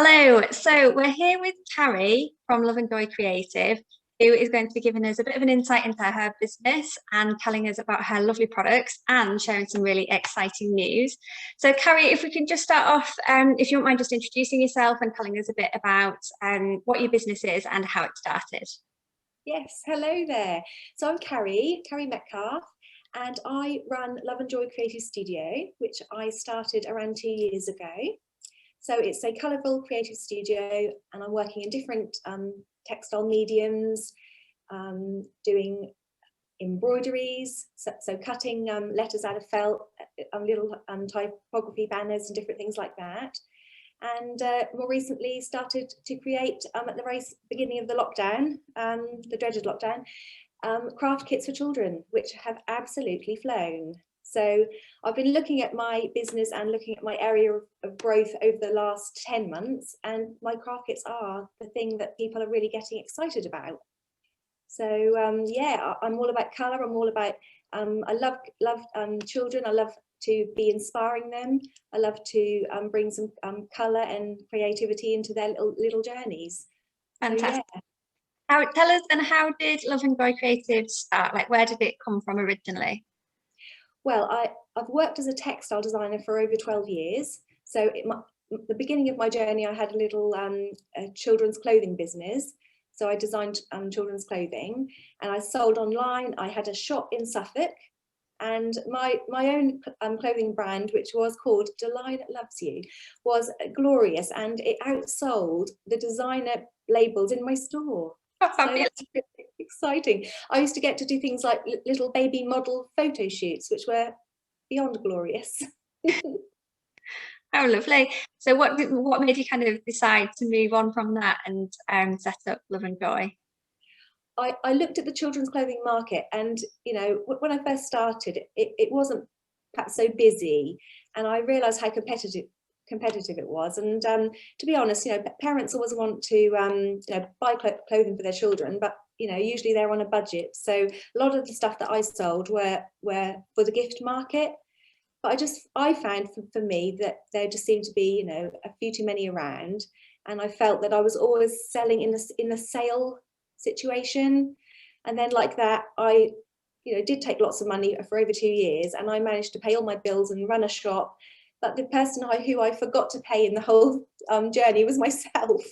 Hello. So we're here with Karrie from Love and Joy Creative, who is going to be giving us a bit of an insight into her business and telling us about her lovely products and sharing some really exciting news. So Karrie, if we can just start off, if you don't mind just introducing yourself and telling us a bit about what your business is and how it started. Yes, hello there. So I'm Karrie Metcalf, and I run Love and Joy Creative Studio, which I started around 2 years ago. So it's a colourful creative studio, and I'm working in different textile mediums, doing embroideries, so cutting letters out of felt, little typography banners and different things like that. And more recently started to create, at the very beginning of the lockdown, the dreaded lockdown, craft kits for children, which have absolutely flown. So I've been looking at my business and looking at my area of growth over the last 10 months, and my craft kits are the thing that people are really getting excited about. So yeah, I'm all about colour. I'm all about, I love children. I love to be inspiring them. I love to bring some colour and creativity into their little journeys. Fantastic. So, yeah. Tell us, and how did Love and Joy Creative start? Like, where did it come from originally? Well, I've worked as a textile designer for over 12 years. So the beginning of my journey, I had a little children's clothing business. So I designed children's clothing, and I sold online. I had a shop in Suffolk, and my own clothing brand, which was called Delight Loves You, was glorious, and it outsold the designer labels in my store. So that's really exciting. I used to get to do things like little baby model photo shoots, which were beyond glorious. Oh, lovely. So what made you kind of decide to move on from that and set up Love and Joy? I looked at the children's clothing market, and you know, when I first started, it wasn't perhaps so busy, and I realised how competitive it was. And to be honest, you know, parents always want to you know, buy clothing for their children, but you know, usually they're on a budget. So a lot of the stuff that I sold were for the gift market. But I found for me that there just seemed to be, you know, a few too many around, and I felt that I was always selling in the sale situation. And then like that, I, you know, did take lots of money for over 2 years, and I managed to pay all my bills and run a shop. But the person who I forgot to pay in the whole journey was myself.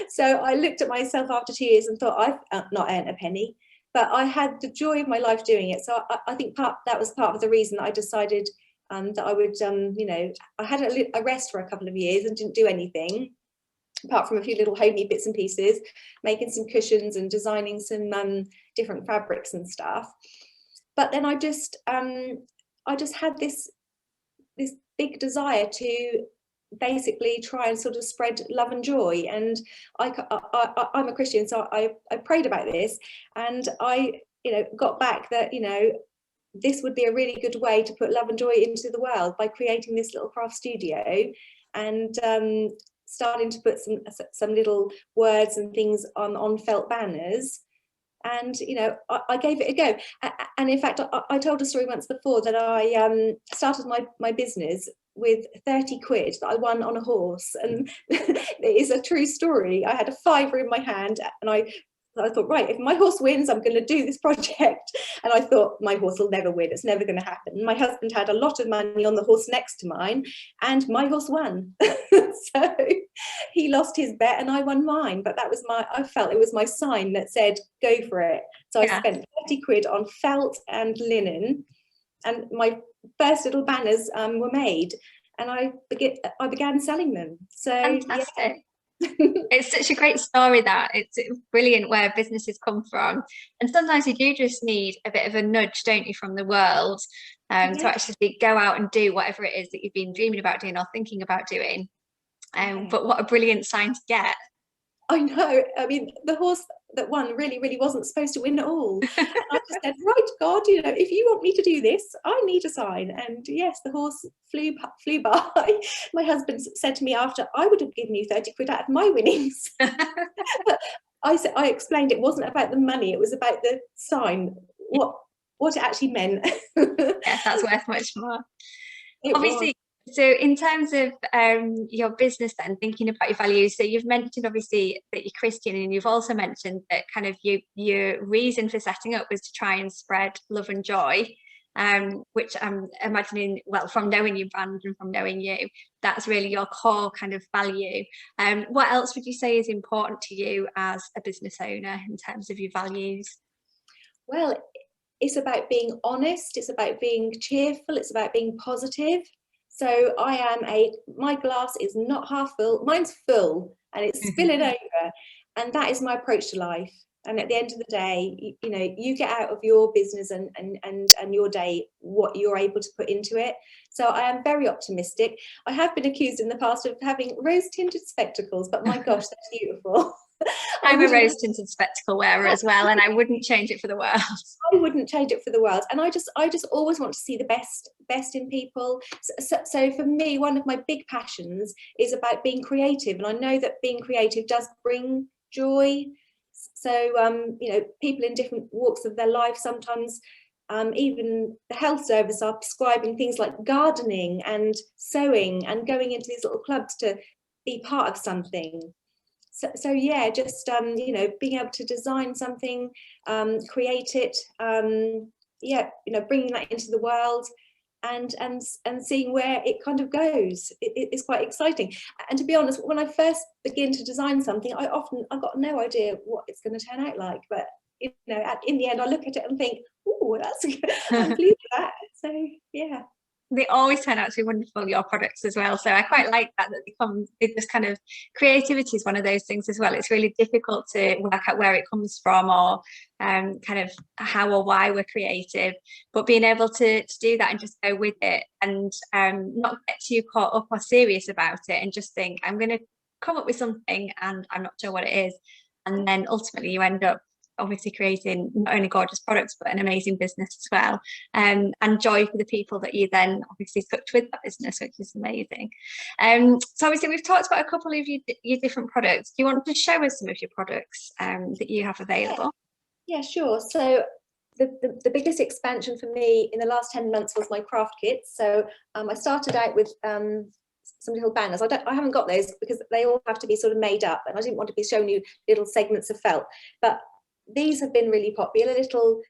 So I looked at myself after 2 years and thought, I've not earned a penny, but I had the joy of my life doing it. So I think that was part of the reason that I decided that I would, you know, I had a rest for a couple of years and didn't do anything apart from a few little homey bits and pieces, making some cushions and designing some different fabrics and stuff. But then I just had this big desire to basically try and sort of spread love and joy. And I'm a Christian, so I prayed about this, and I, you know, got back that, you know, this would be a really good way to put love and joy into the world by creating this little craft studio, and starting to put some little words and things on felt banners. And you know, I gave it a go. And in fact, I told a story once before that I started my business with 30 quid that I won on a horse, and it is a true story. I had a fiver in my hand, and I thought, right, if my horse wins, I'm going to do this project. And I thought, my horse will never win. It's never going to happen. My husband had a lot of money on the horse next to mine, and my horse won. So he lost his bet and I won mine. But that was I felt it was my sign that said, go for it. So I spent 30 quid on felt and linen, and my first little banners were made, and I began selling them. So Fantastic. Yeah. It's such a great story. That it's brilliant where businesses come from, and sometimes you do just need a bit of a nudge, don't you, from the world, to actually go out and do whatever it is that you've been dreaming about doing or thinking about doing. But what a brilliant sign to get. I know. I mean, the horse that won really wasn't supposed to win at all. And I just said, right, God, you know, if you want me to do this, I need a sign. And yes, the horse flew by. My husband said to me after, I would have given you 30 quid out of my winnings. But I explained it wasn't about the money, it was about the sign, what it actually meant. Yes, that's worth much more. It Obviously, was. So in terms of your business then, thinking about your values, so you've mentioned obviously that you're Christian, and you've also mentioned that kind of your reason for setting up was to try and spread love and joy, which I'm imagining, well, from knowing your brand and from knowing you, that's really your core kind of value. What else would you say is important to you as a business owner in terms of your values? Well, it's about being honest, it's about being cheerful, it's about being positive. So my glass is not half full, mine's full and it's spilling over. And that is my approach to life. And at the end of the day, you know, you get out of your business and your day what you're able to put into it. So I am very optimistic. I have been accused in the past of having rose-tinted spectacles, but my gosh, that's beautiful. I'm a rose-tinted spectacle wearer as well, and I wouldn't change it for the world. I wouldn't change it for the world. And I just always want to see the best in people. So for me, one of my big passions is about being creative. And I know that being creative does bring joy. So, you know, people in different walks of their life, sometimes even the health service are prescribing things like gardening and sewing and going into these little clubs to be part of something. So yeah, just you know, being able to design something, create it, yeah, you know, bringing that into the world, and seeing where it kind of goes. It's quite exciting. And to be honest, when I first begin to design something, I've got no idea what it's going to turn out like. But you know, in the end, I look at it and think, oh, that's I'm pleased with that. So yeah. They always turn out to be wonderful, your products as well. So I quite like that they just kind of, creativity is one of those things as well. It's really difficult to work out where it comes from, or kind of how or why we're creative, but being able to do that and just go with it, and not get too caught up or serious about it, and just think, I'm going to come up with something and I'm not sure what it is. And then ultimately you end up obviously creating not only gorgeous products but an amazing business as well, and joy for the people that you then obviously touch with that business, which is amazing. So obviously we've talked about a couple of your different products. Do you want to show us some of your products that you have available? Yeah, sure. So the biggest expansion for me in the last 10 months was my craft kits. So I started out with some little banners. I haven't got those because they all have to be sort of made up, and I didn't want to be showing you little segments of felt. But these have been really popular, little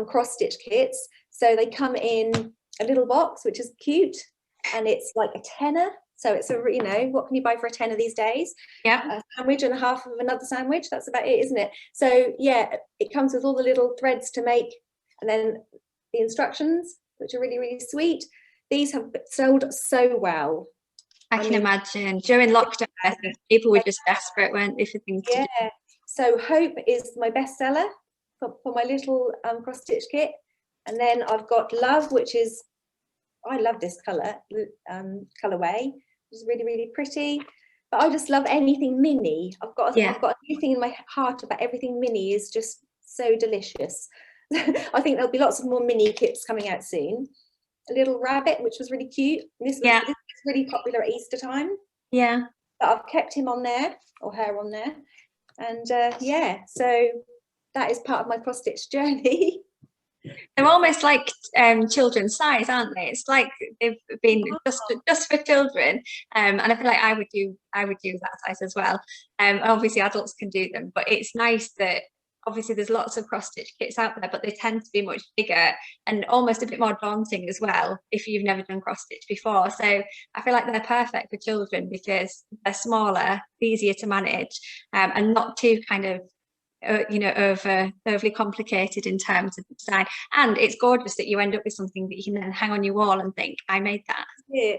cross-stitch kits. So they come in a little box, which is cute, and it's like a tenner. So it's a, you know, what can you buy for a tenner these days? Yeah. A sandwich and a half of another sandwich. That's about it, isn't it? So yeah, it comes with all the little threads to make, and then the instructions, which are really, really sweet. These have sold so well. I can imagine during lockdown, I think people were just desperate, weren't they, for things to do. So Hope is my bestseller for my little cross-stitch kit. And then I've got Love, which is, I love this colour, colourway, which is really, really pretty. But I just love anything mini. I've got a new thing in my heart about everything mini is just so delicious. I think there'll be lots of more mini kits coming out soon. A little rabbit, which was really cute. This was really popular at Easter time. Yeah. But I've kept him on there, or her on there. And yeah, so that is part of my cross-stitch journey. They're almost like children's size, aren't they? It's like they've been just for children, and I feel like I would do that size as well. Obviously adults can do them, but it's nice that obviously there's lots of cross-stitch kits out there, but they tend to be much bigger and almost a bit more daunting as well if you've never done cross-stitch before. So I feel like they're perfect for children because they're smaller, easier to manage, and not too kind of you know, overly complicated in terms of the design. And it's gorgeous that you end up with something that you can then hang on your wall and think, I made that. Yeah.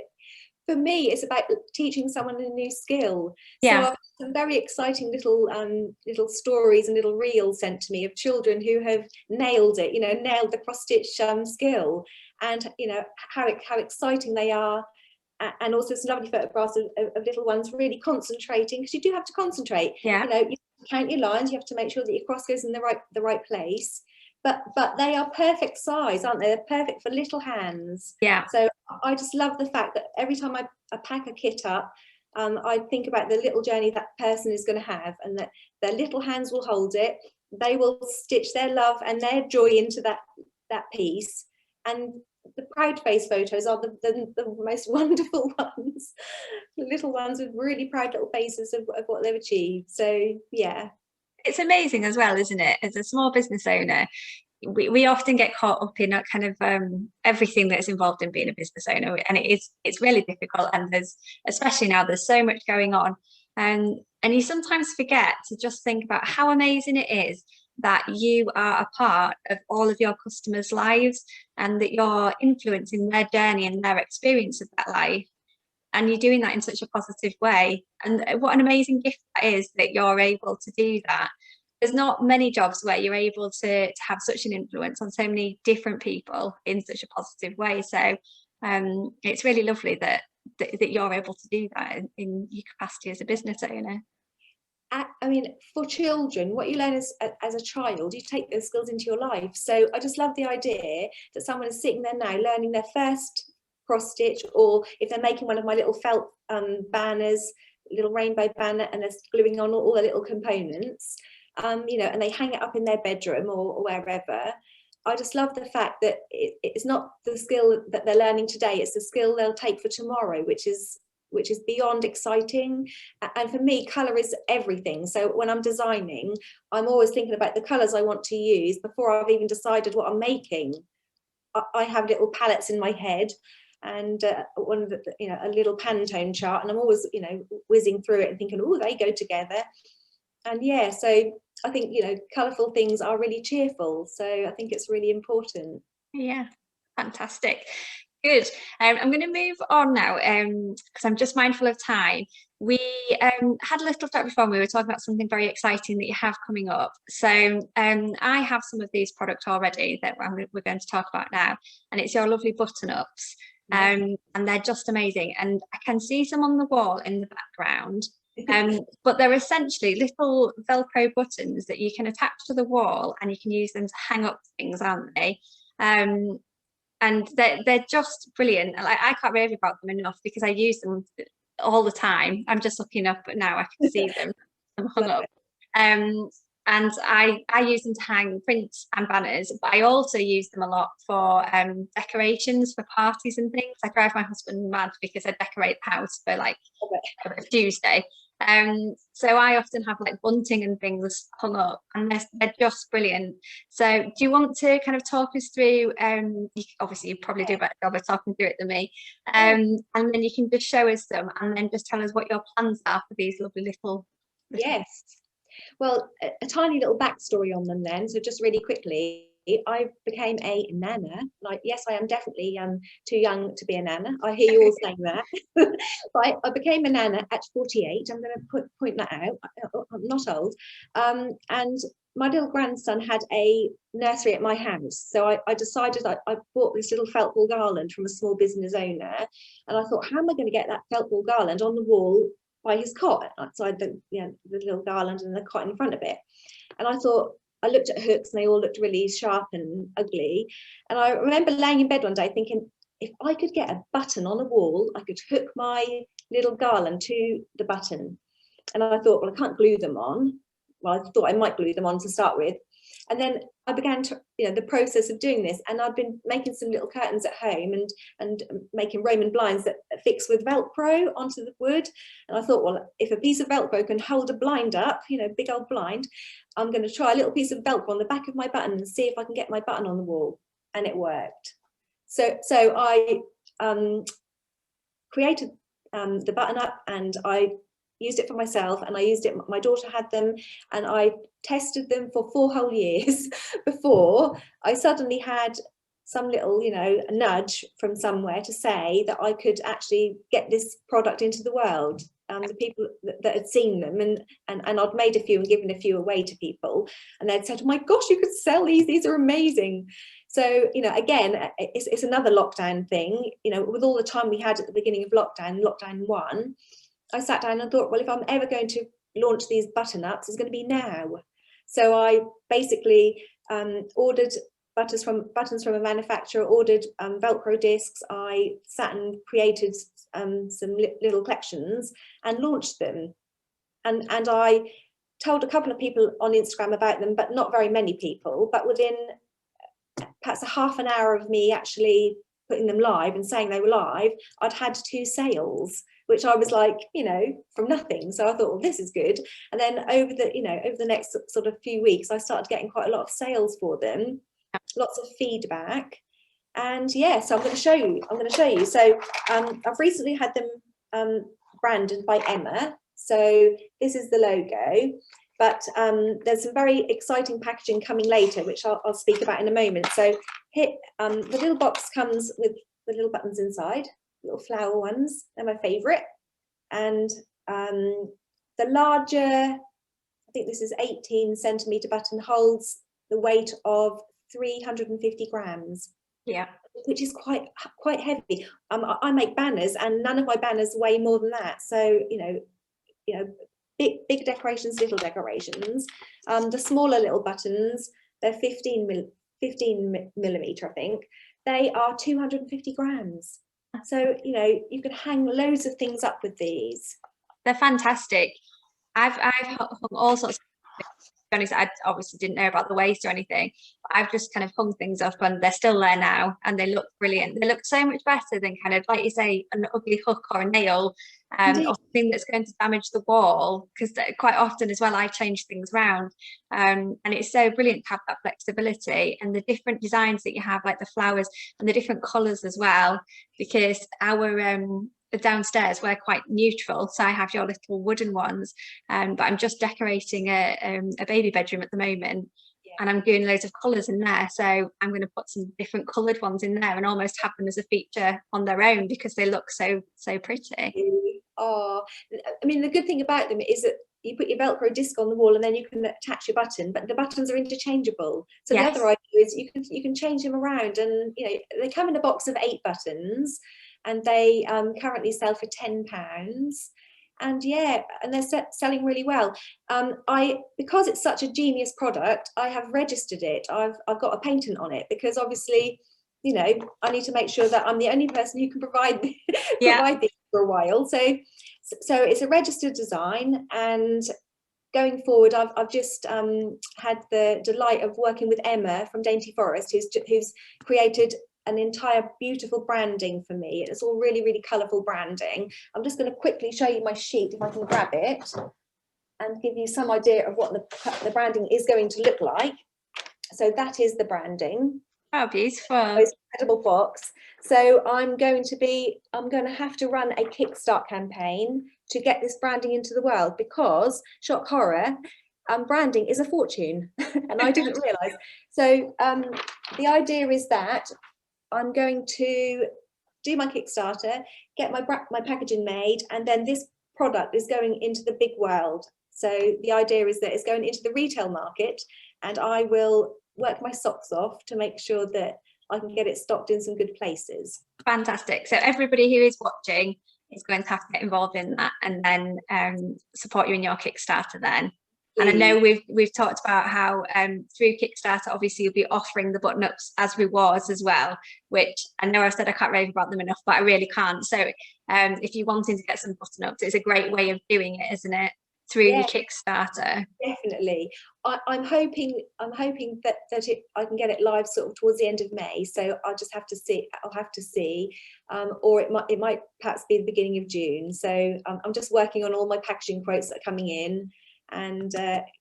For me, it's about teaching someone a new skill. Yeah. So I've had some very exciting little stories and little reels sent to me of children who have nailed it, you know, nailed the cross-stitch skill, and you know how exciting they are. And also some lovely photographs of little ones really concentrating, because you do have to concentrate. Yeah. You know, you count your lines, you have to make sure that your cross goes in the right place. But they are perfect size, aren't they? They're perfect for little hands. Yeah. So I just love the fact that every time I pack a kit up, I think about the little journey that person is going to have, and that their little hands will hold it. They will stitch their love and their joy into that piece, and the proud face photos are the most wonderful ones, the little ones with really proud little faces of what they've achieved. So yeah. It's amazing as well, isn't it? As a small business owner, we often get caught up in a kind of everything that's involved in being a business owner, and it's really difficult. And there's, especially now, there's so much going on, and you sometimes forget to just think about how amazing it is that you are a part of all of your customers' lives, and that you're influencing their journey and their experience of that life, and you're doing that in such a positive way. And what an amazing gift that is, that you're able to do that. There's not many jobs where you're able to have such an influence on so many different people in such a positive way. So it's really lovely that you're able to do that in your capacity as a business owner. I mean, for children, what you learn as a child, you take those skills into your life. So I just love the idea that someone is sitting there now learning their first cross stitch, or if they're making one of my little felt banners, little rainbow banner, and they're gluing on all the little components, you know, and they hang it up in their bedroom or wherever. I just love the fact that it's not the skill that they're learning today, it's the skill they'll take for tomorrow, which is beyond exciting. And for me, colour is everything. So when I'm designing, I'm always thinking about the colours I want to use before I've even decided what I'm making. I have little palettes in my head, and one of the, you know, a little Pantone chart, and I'm always, you know, whizzing through it and thinking, oh, they go together. And yeah, so I think, you know, colourful things are really cheerful. So I think it's really important. Yeah, fantastic. Good. I'm going to move on now, because I'm just mindful of time. We had a little chat before, and we were talking about something very exciting that you have coming up. So I have some of these products already that we're going to talk about now, and it's your lovely button-ups. And they're just amazing. And I can see some on the wall in the background. But they're essentially little Velcro buttons that you can attach to the wall, and you can use them to hang up things, aren't they? And they're just brilliant. Like, I can't rave about them enough because I use them all the time. I'm just looking up now, I can see them hung up. And I use them to hang prints and banners, but I also use them a lot for decorations for parties and things. I drive my husband mad because I decorate the house for like Tuesday. So I often have like bunting and things hung up, and they're just brilliant. So do you want to kind of talk us through, obviously you probably do a better job of talking through it than me, and then you can just show us them, and then just tell us what your plans are for these lovely little Yes. Well, a tiny little backstory on them then. So just really quickly, I became a nana. Like, yes, I am definitely too young to be a nana. I hear you all saying that. But I became a nana at 48. I'm going to point that out. I'm not old. And my little grandson had a nursery at my house. So I decided I bought this little felt ball garland from a small business owner. And I thought, how am I going to get that felt ball garland on the wall by his cot, outside the little garland and the cot in front of it? And I thought, I looked at hooks and they all looked really sharp and ugly. And I remember laying in bed one day thinking, if I could get a button on a wall, I could hook my little garland to the button. And I thought, well, I can't glue them on. Well, I thought I might glue them on to start with. And then I began to, the process of doing this. And I've been making some little curtains at home and making Roman blinds that fix with Velcro onto the wood. And I thought, well, if a piece of Velcro can hold a blind up, big old blind, I'm going to try a little piece of Velcro on the back of my button and see if I can get my button on the wall. And it worked. So I created the button up, and I used it for myself, and I used it, my daughter had them, and I tested them for 4 whole years before I suddenly had some little, a nudge from somewhere to say that I could actually get this product into the world. The people that had seen them, and I'd made a few and given a few away to people, and they'd said, oh my gosh, you could sell these are amazing. So, again, it's another lockdown thing, with all the time we had at the beginning of lockdown 1, I sat down and thought, well, if I'm ever going to launch these button-ups, it's going to be now. So I basically ordered buttons from a manufacturer, ordered Velcro discs. I sat and created some little collections and launched them. And I told a couple of people on Instagram about them, but not very many people. But within perhaps a half an hour of me actually putting them live and saying they were live, I'd had 2 sales, which I was like, you know, from nothing. So I thought, well, this is good. And then over the next sort of few weeks, I started getting quite a lot of sales for them, lots of feedback. And yeah, so I'm going to show you. So I've recently had them branded by Emma. So this is the logo. But there's some very exciting packaging coming later, which I'll speak about in a moment. So here, the little box comes with the little buttons inside, little flower ones. They're my favourite. And the larger, I think this is 18-centimetre button, holds the weight of 350 grams. Yeah. Which is quite heavy. I make banners, and none of my banners weigh more than that. So you know, big decorations, little decorations. The smaller little buttons, they're 15 millimeter, I think. They are 250 grams. So you know, you can hang loads of things up with these. They're fantastic. I've hung all sorts of, to be honest, I obviously didn't know about the waist or anything, but I've just kind of hung things up and they're still there now, and they look brilliant. They look so much better than kind of, like you say, an ugly hook or a nail, or something that's going to damage the wall, because quite often as well I change things around, and it's so brilliant to have that flexibility and the different designs that you have, like the flowers and the different colours as well, because our downstairs we're quite neutral, so I have your little wooden ones, but I'm just decorating a baby bedroom at the moment, and I'm doing loads of colours in there, so I'm going to put some different coloured ones in there and almost have them as a feature on their own, because they look so pretty. Oh, I mean, the good thing about them is that you put your Velcro disc on the wall and then you can attach your button, but the buttons are interchangeable. So yes. The other idea is you can change them around, and you know, they come in a box of 8 buttons, and they currently sell for £10. And yeah, and they're selling really well. Because it's such a genius product, I have registered it. I've got a patent on it, because obviously, you know, I need to make sure that I'm the only person who can provide these for a while. So it's a registered design, and going forward, I've just had the delight of working with Emma from Dainty Forest, who's created an entire beautiful branding for me. It's all really colourful branding. I'm just going to quickly show you my sheet, if I can grab it, and give you some idea of what the branding is going to look like. So that is the branding. Oh, beautiful. Most incredible box. So I'm going to have to run a Kickstart campaign to get this branding into the world, because, shock horror, branding is a fortune, and I didn't realise. So the idea is that I'm going to do my Kickstarter, get my packaging made, and then this product is going into the big world. So the idea is that it's going into the retail market, and I will work my socks off to make sure that I can get it stocked in some good places. Fantastic. So everybody who is watching is going to have to get involved in that, and then support you in your Kickstarter then. And I know we've talked about how through Kickstarter, obviously you'll be offering the button-ups as rewards as well, which I know I've said I can't rave about them enough, but I really can't. So if you're wanting to get some button-ups, it's a great way of doing it, isn't it? Through your Kickstarter. Definitely. I'm hoping that I can get it live sort of towards the end of May. So I'll just have to see. I'll have to see, or it might perhaps be the beginning of June. So I'm just working on all my packaging quotes that are coming in, and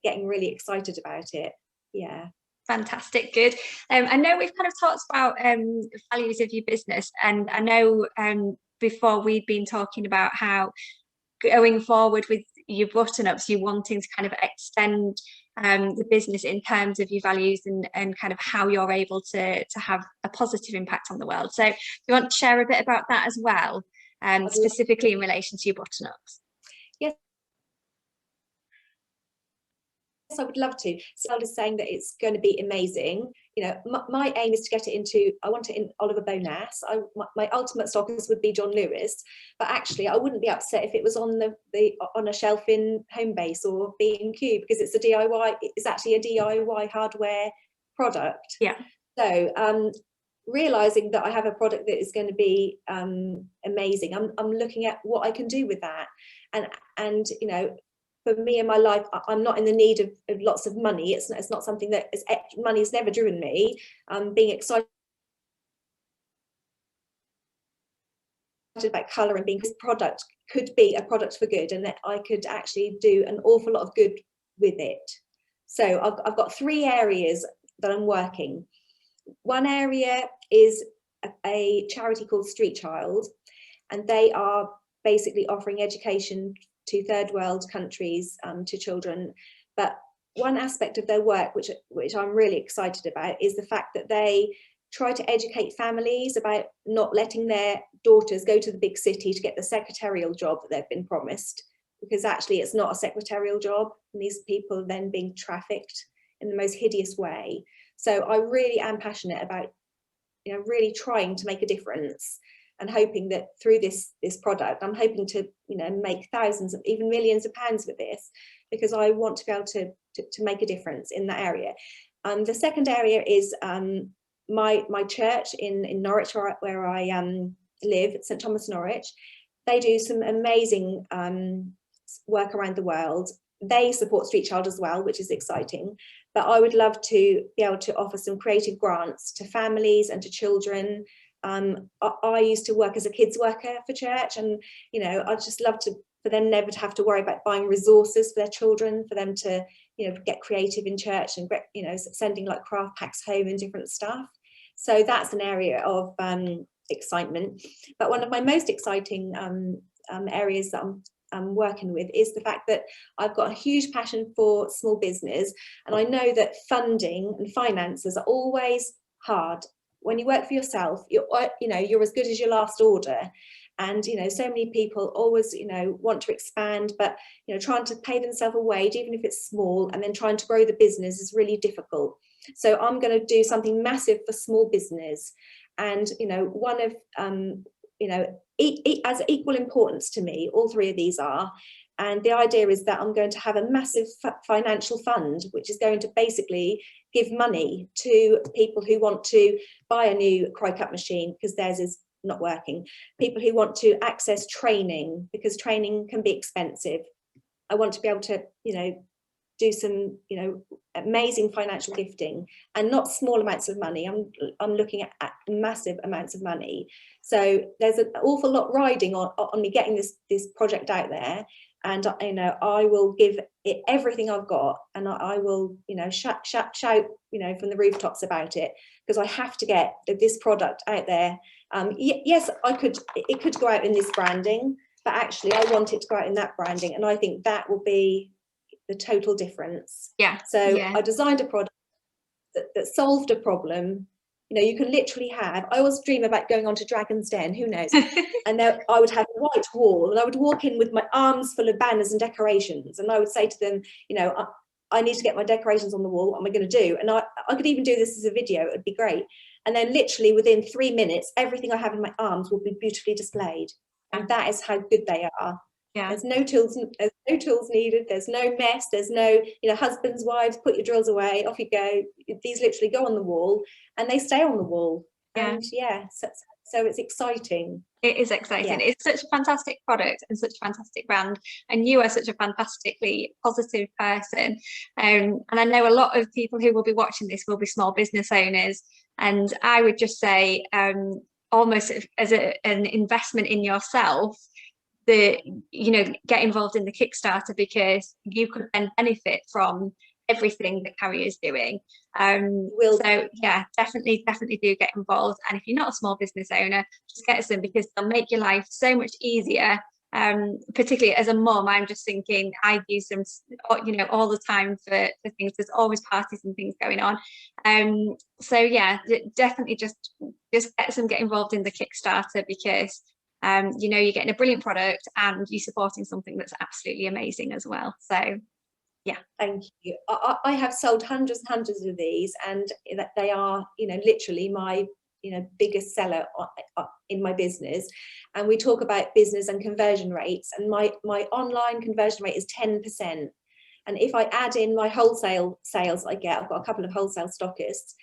getting really excited about it. Yeah. Fantastic, good. I know we've kind of talked about values of your business, and I know before we'd been talking about how going forward with your button-ups, you're wanting to kind of extend the business in terms of your values and kind of how you're able to have a positive impact on the world. So do you want to share a bit about that as well, specifically in relation to your button-ups? Yes, I would love to. Sal is saying that it's going to be amazing. You know, my aim is to get it into, I want it in Oliver Bonas. My ultimate stockist would be John Lewis, but actually I wouldn't be upset if it was on on a shelf in Homebase or B&Q, because it's a DIY. It's actually a DIY hardware product. Yeah. So realizing that I have a product that is going to be amazing, I'm looking at what I can do with that, and you know, for me in my life, I'm not in the need of lots of money. It's not something that money has never driven me. Being excited about colour and being, this product could be a product for good, and that I could actually do an awful lot of good with it. So I've got 3 areas that I'm working. One area is a charity called Street Child, and they are basically offering education to third world countries to children. But one aspect of their work, which I'm really excited about, is the fact that they try to educate families about not letting their daughters go to the big city to get the secretarial job that they've been promised, because actually it's not a secretarial job, and these people are then being trafficked in the most hideous way. So I really am passionate about, you know, really trying to make a difference, and hoping that through this product, I'm hoping to, you know, make thousands of, even millions of pounds with this, because I want to be able to make a difference in that area. The second area is my church in Norwich, where I live, at St Thomas Norwich. They do some amazing work around the world. They support Street Child as well, which is exciting. But I would love to be able to offer some creative grants to families and to children. I used to work as a kids worker for church, and you know, I'd just love for them never to have to worry about buying resources for their children, for them to, you know, get creative in church and, you know, sending like craft packs home and different stuff. So that's an area of excitement. But one of my most exciting areas that I'm working with is the fact that I've got a huge passion for small business, and I know that funding and finances are always hard. When you work for yourself, you're as good as your last order. And, you know, so many people always, you know, want to expand, but, you know, trying to pay themselves a wage, even if it's small, and then trying to grow the business is really difficult. So I'm going to do something massive for small business. And, you know, one of, you know, as equal importance to me, all 3 of these are. And the idea is that I'm going to have a massive financial fund, which is going to basically give money to people who want to buy a new cry cut machine because theirs is not working. People who want to access training, because training can be expensive. I want to be able to, you know, do some, you know, amazing financial gifting, and not small amounts of money. I'm looking at massive amounts of money. So there's an awful lot riding on me getting this project out there. And, you know, I will give it everything I've got, and I will, you know, shout, you know, from the rooftops about it, because I have to get this product out there. Yes, it could go out in this branding, but actually I want it to go out in that branding, and I think that will be the total difference. Yeah. So yeah. I designed a product that solved a problem. You know, you can literally I always dream about going on to Dragon's Den, who knows? And there, I would have a white wall, and I would walk in with my arms full of banners and decorations, and I would say to them, you know, I need to get my decorations on the wall. What am I going to do? And I could even do this as a video. It would be great. And then literally within 3 minutes, everything I have in my arms will be beautifully displayed. And that is how good they are. Yeah. There's no tools needed. There's no mess. There's no, you know, husbands, wives, put your drills away, off you go. These literally go on the wall, and they stay on the wall. Yeah. And yeah, so it's exciting. It is exciting. Yeah. It's such a fantastic product and such a fantastic brand, and you are such a fantastically positive person. And I know a lot of people who will be watching this will be small business owners, and I would just say, almost as an investment in yourself, that, you know, get involved in the Kickstarter, because you could then benefit from everything that Karrie is doing. So yeah, definitely do get involved. And if you're not a small business owner, just get some, because they'll make your life so much easier. Particularly as a mum, I'm just thinking I use them, you know, all the time for things. There's always parties and things going on. So yeah, definitely just get involved in the Kickstarter, because you know, you're getting a brilliant product and you're supporting something that's absolutely amazing as well. So yeah, thank you. I have sold hundreds and hundreds of these, and they are, you know, literally my, you know, biggest seller in my business. And we talk about business and conversion rates, and my online conversion rate is 10%. And if I add in my wholesale sales I get, I've got a couple of wholesale stockists,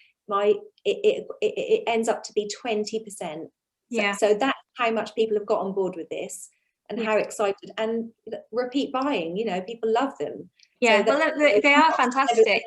it ends up to be 20%. Yeah. So that's how much people have got on board with this, and how excited, and repeat buying, you know, people love them. Yeah, so well, they are fantastic.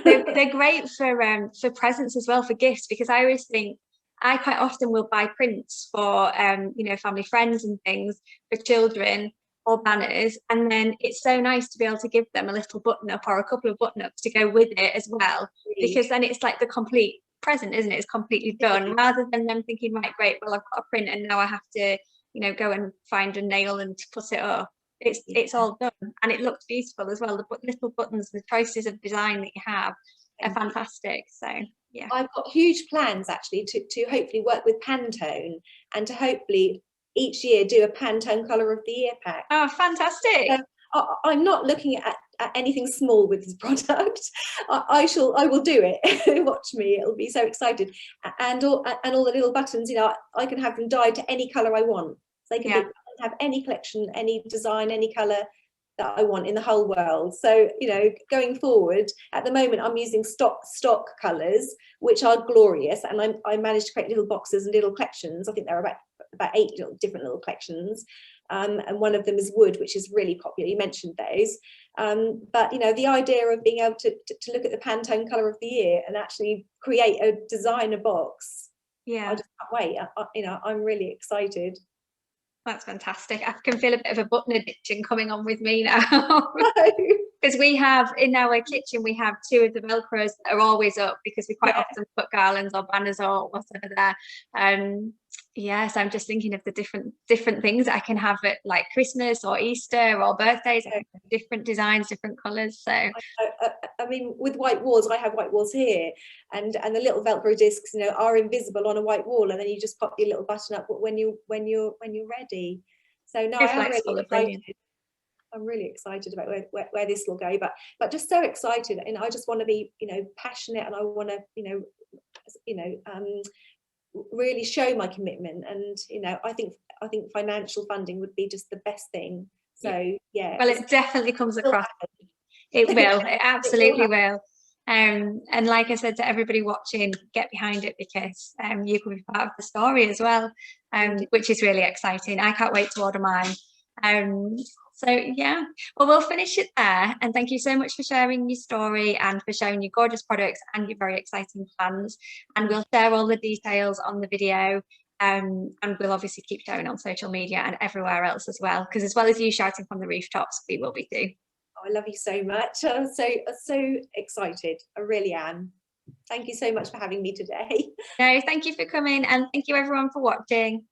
They're great for presents as well, for gifts, because I always think I quite often will buy prints for, you know, family friends and things, for children, or banners, and then it's so nice to be able to give them a little button up or a couple of button ups to go with it as well, because then it's like the complete present, isn't it? It's completely done, rather than them thinking, right, great, well, I've got a print and now I have to, you know, go and find a nail and put it up. It's all done, and it looks beautiful as well. The little buttons, the choices of design that you have are fantastic. So yeah, I've got huge plans actually to hopefully work with Pantone, and to hopefully each year do a Pantone colour of the year pack. oh, fantastic. So I'm not looking at anything small with this product. I will do it. Watch me, it'll be so excited. And all the little buttons, you know, I can have them dyed to any colour I want. So they can have any collection, any design, any colour that I want in the whole world. So, you know, going forward, at the moment I'm using stock colours, which are glorious, and I managed to create little boxes and little collections. I think there are about 8 different little collections, and one of them is wood, which is really popular. You mentioned those, but you know, the idea of being able to look at the Pantone colour of the year and actually create a designer box, I just can't wait. You know, I'm really excited. That's fantastic. I can feel a bit of a button addiction coming on with me now. Because we have, in our kitchen, we have 2 of the Velcros that are always up, because we quite often put garlands or banners or whatever there. Yes, I'm just thinking of the different things I can have at like Christmas or Easter or birthdays, different designs, different colours. So I mean, with white walls, I have white walls here, and the little Velcro discs, you know, are invisible on a white wall, and then you just pop your little button up when you're ready. So no, I am really excited. I'm really excited about where this will go, but just so excited, and I just want to be, you know, passionate, and I want to, you know, really show my commitment. And you know, I think financial funding would be just the best thing. So yeah, well, it definitely comes across. It will, it absolutely will. And like I said to everybody watching, get behind it, because you can be part of the story as well, which is really exciting. I can't wait to order mine. So yeah, well, we'll finish it there, and thank you so much for sharing your story and for showing your gorgeous products and your very exciting plans. And we'll share all the details on the video, and we'll obviously keep sharing on social media and everywhere else as well, because as well as you shouting from the rooftops, we will be too. Oh, I love you so much. I'm so excited. I really am. Thank you so much for having me today. No, thank you for coming, and thank you everyone for watching.